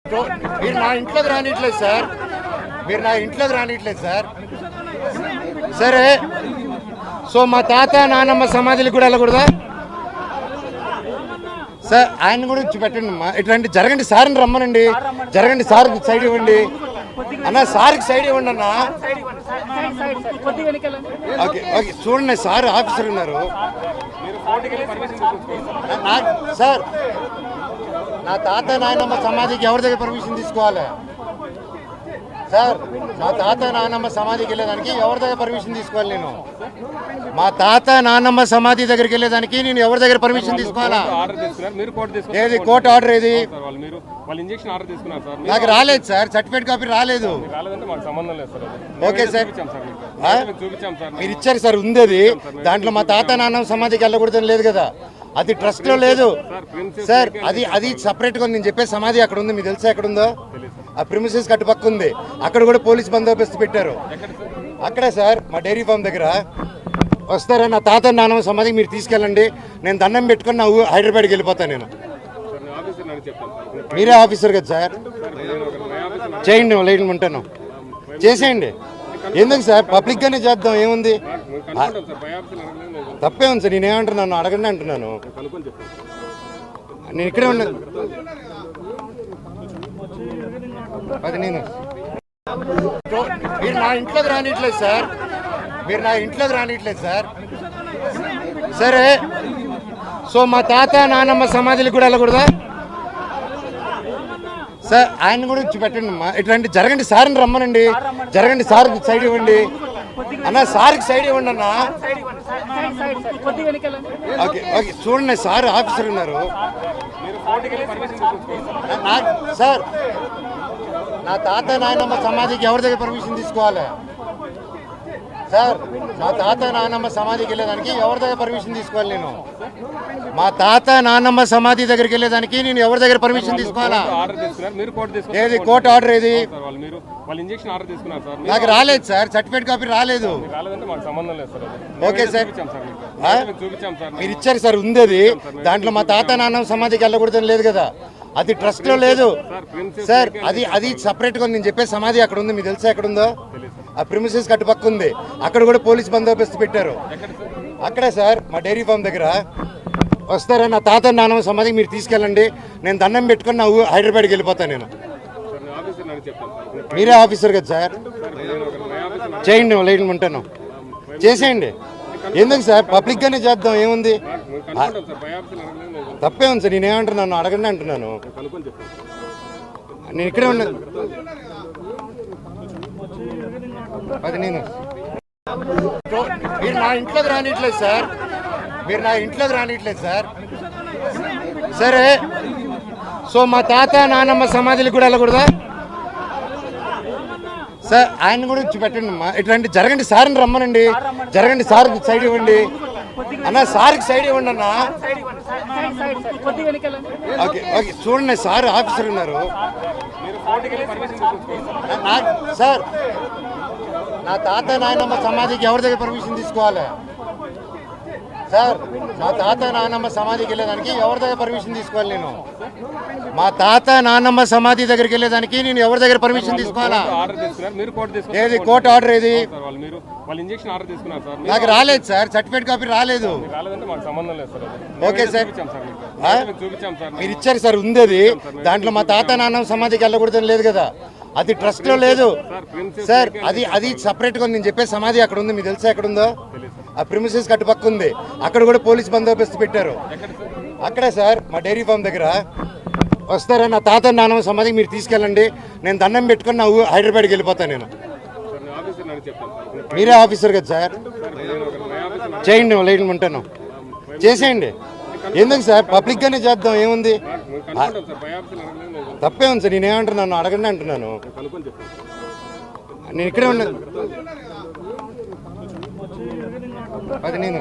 మీరు నా ఇంట్లోకి రానిట్లేదు సార్, మీరు నా ఇంట్లోకి రానిట్లేదు సార్. సరే, సో మా తాత నానమ్మ సమాధులకు కూడా వెళ్ళకూడదా సార్? ఆయన కూడా వచ్చి పెట్టండి అమ్మా. ఇట్లాంటి జరగండి సార్ని రమ్మనండి, జరగండి సార్కి సైడ్ ఇవ్వండి అన్న, సార్కి సైడ్ ఇవ్వండి అన్న. ఓకే ఓకే, చూడండి సార్ ఆఫీసర్ ఉన్నారు సార్. నా తాత నాయనమ్మ సమాధికి ఎవరి దగ్గర పర్మిషన్ తీసుకోవాలి సార్? మా తాత నాన్నమ్మ సమాధికి వెళ్ళేదానికి ఎవరి దగ్గర పర్మిషన్ తీసుకోవాలి నేను? మా తాత నాన్నమ్మ సమాధి దగ్గరికి వెళ్ళేదానికి నేను ఎవరి దగ్గర పర్మిషన్ తీసుకోవాలా? ఏది కోర్టు ఆర్డర్? ఏది నాకు రాలేదు సార్, సర్టిఫికేట్ కాపీ రాలేదు. ఓకే సార్, మీరు ఇచ్చారు సార్, ఉంది అది. దాంట్లో మా తాత నాన్నమ్మ సమాధికి వెళ్ళకూడదని లేదు కదా, అది ట్రస్ట్ లో లేదు సార్. అది సపరేట్ గా నేను చెప్పే సమాధి అక్కడ ఉంది, మీకు తెలుసా ఎక్కడ ఉందో? ఆ ప్రిమిసెస్ కట్టుపక్క ఉంది, అక్కడ కూడా పోలీస్ బందోబస్తు పెట్టారు. అక్కడే సార్ మా డైరీ ఫామ్ దగ్గర. వస్తారా? నా తాత నాన్నమ్మ సమాధికి మీరు తీసుకెళ్ళండి, నేను దండం పెట్టుకుని నా హైదరాబాద్కి వెళ్ళిపోతాను. నేను మీరే ఆఫీసర్ కదా సార్, చేయండి, లైన్ ఉంటాను, చేసేయండి. ఎందుకు సార్, పబ్లిక్ గానే చేద్దాం, ఏముంది? తప్పే ఉంది సార్, నేనేమంటున్నాను, అడగండి అంటున్నాను. నేను ఇక్కడే ఉన్నాను. అది నేను మీరు నా ఇంట్లోకి రానిట్లేదు సార్, మీరు నా ఇంట్లోకి రానిట్లేదు సార్. సరే, సో మా తాత నానమ్మ సమాధులకు కూడా వెళ్ళకూడదా సార్? ఆయన కూడా వచ్చి పెట్టండి అమ్మా. ఇట్లాంటి జరగండి సార్ని రమ్మనండి, జరగండి సార్కి సైడ్ ఇవ్వండి అన్న, సార్కి సైడ్ ఇవ్వండి అన్న. ఓకే ఓకే, చూడండి సార్ ఆఫీసర్ ఉన్నారు సార్. నా తాత నాయనమ్మ సమాధికి ఎవరి దగ్గర పర్మిషన్ తీసుకోవాలి సార్? మా తాత నాన్నమ్మ సమాధికి వెళ్ళేదానికి ఎవరి దగ్గర పర్మిషన్ తీసుకోవాలి నేను? మా తాత నాన్నమ్మ సమాధి దగ్గరికి వెళ్ళేదానికి నేను ఎవరి దగ్గర పర్మిషన్ తీసుకోవాలా? ఏది కోర్టు ఆర్డర్? ఏది నాకు రాలేదు సార్, సర్టిఫికేట్ కాపీ రాలేదు. ఓకే సార్, మీరు ఇచ్చారు సార్, ఉంది అది. దాంట్లో మా తాత నాన్నమ్మ సమాధికి వెళ్ళకూడదని లేదు కదా, అది ట్రస్ట్ లో లేదు సార్. అది సపరేట్ గా నేను చెప్పే సమాధి అక్కడ ఉంది, మీకు తెలుసా ఎక్కడ ఉందో? ఆ ప్రిమిసెస్ కట్టుపక్క ఉంది, అక్కడ కూడా పోలీస్ బందోబస్తు పెట్టారు. అక్కడే సార్ మా డైరీ ఫామ్ దగ్గర. వస్తారా? నా తాత నాన్నమ్మ సమాధికి మీరు తీసుకెళ్ళండి, నేను దండం పెట్టుకుని నా హైదరాబాద్కి వెళ్ళిపోతాను. నేను మీరే ఆఫీసర్ కదా సార్, చేయండి, లైన్ ఉంటాను, చేసేయండి. ఎందుకు సార్, పబ్లిక్ గానే చేద్దాం, ఏముంది? తప్పే ఉంది సార్, నేనేమంటున్నాను, అడగండి అంటున్నాను. నేను ఇక్కడే ఉన్నాను. అది నేను మీరు నా ఇంట్లోకి రానిట్లేదు సార్, మీరు నా ఇంట్లోకి రానిట్లేదు సార్. సరే, సో మా తాత నాన్నమ్మ సమాధులకు కూడా వెళ్ళకూడదా సార్? ఆయన కూడా వచ్చి పెట్టండి అమ్మా. ఇట్లాంటి జరగండి సార్ని రమ్మనండి, జరగండి సార్కి సైడ్ ఇవ్వండి అన్న, సార్కి సైడ్ ఇవ్వండి అన్న. ఓకే ఓకే, చూడండి సార్ ఆఫీసర్ ఉన్నారు సార్. నా తాత నాయనమ్మ సమాధికి ఎవరి దగ్గర పర్మిషన్ తీసుకోవాలి సార్? మా తాత నాన్నమ్మ సమాధికి వెళ్ళేదానికి ఎవరి దగ్గర పర్మిషన్ తీసుకోవాలి నేను? మా తాత నాన్నమ్మ సమాధి దగ్గరికి వెళ్ళేదానికి నేను ఎవరి దగ్గర పర్మిషన్ తీసుకోవాలా? ఏది కోర్టు ఆర్డర్? ఏది నాకు రాలేదు సార్, సర్టిఫికేట్ కాపీ రాలేదు. ఓకే సార్, మీరు ఇచ్చారు సార్, ఉంది అది. దాంట్లో మా తాత నాన్నమ్మ సమాధికి వెళ్ళకూడదని లేదు కదా, అది ట్రస్ట్ లో లేదు సార్. అది సపరేట్ గా నేను చెప్పే సమాధి అక్కడ ఉంది, మీకు తెలుసా ఎక్కడ ఉందో? ఆ ప్రిమిసెస్ కట్టుపక్క ఉంది, అక్కడ కూడా పోలీస్ బందోబస్తు పెట్టారు. అక్కడే సార్ మా డైరీ ఫామ్ దగ్గర. వస్తారా? నా తాత నాన్నమ్మ సమాధికి మీరు తీసుకెళ్ళండి, నేను దండం పెట్టుకుని నా హైదరాబాద్కి వెళ్ళిపోతాను. నేను మీరే ఆఫీసర్ కదా సార్, చేయండి, లైన్ ఉంటాను, చేసేయండి. ఎందుకు సార్, పబ్లిక్ గానే చేద్దాం, ఏముంది? తప్పే ఉంది సార్, నేనేమంటున్నాను, అడగండి అంటున్నాను. నేను ఇక్కడే ఉన్నాను. అది నేను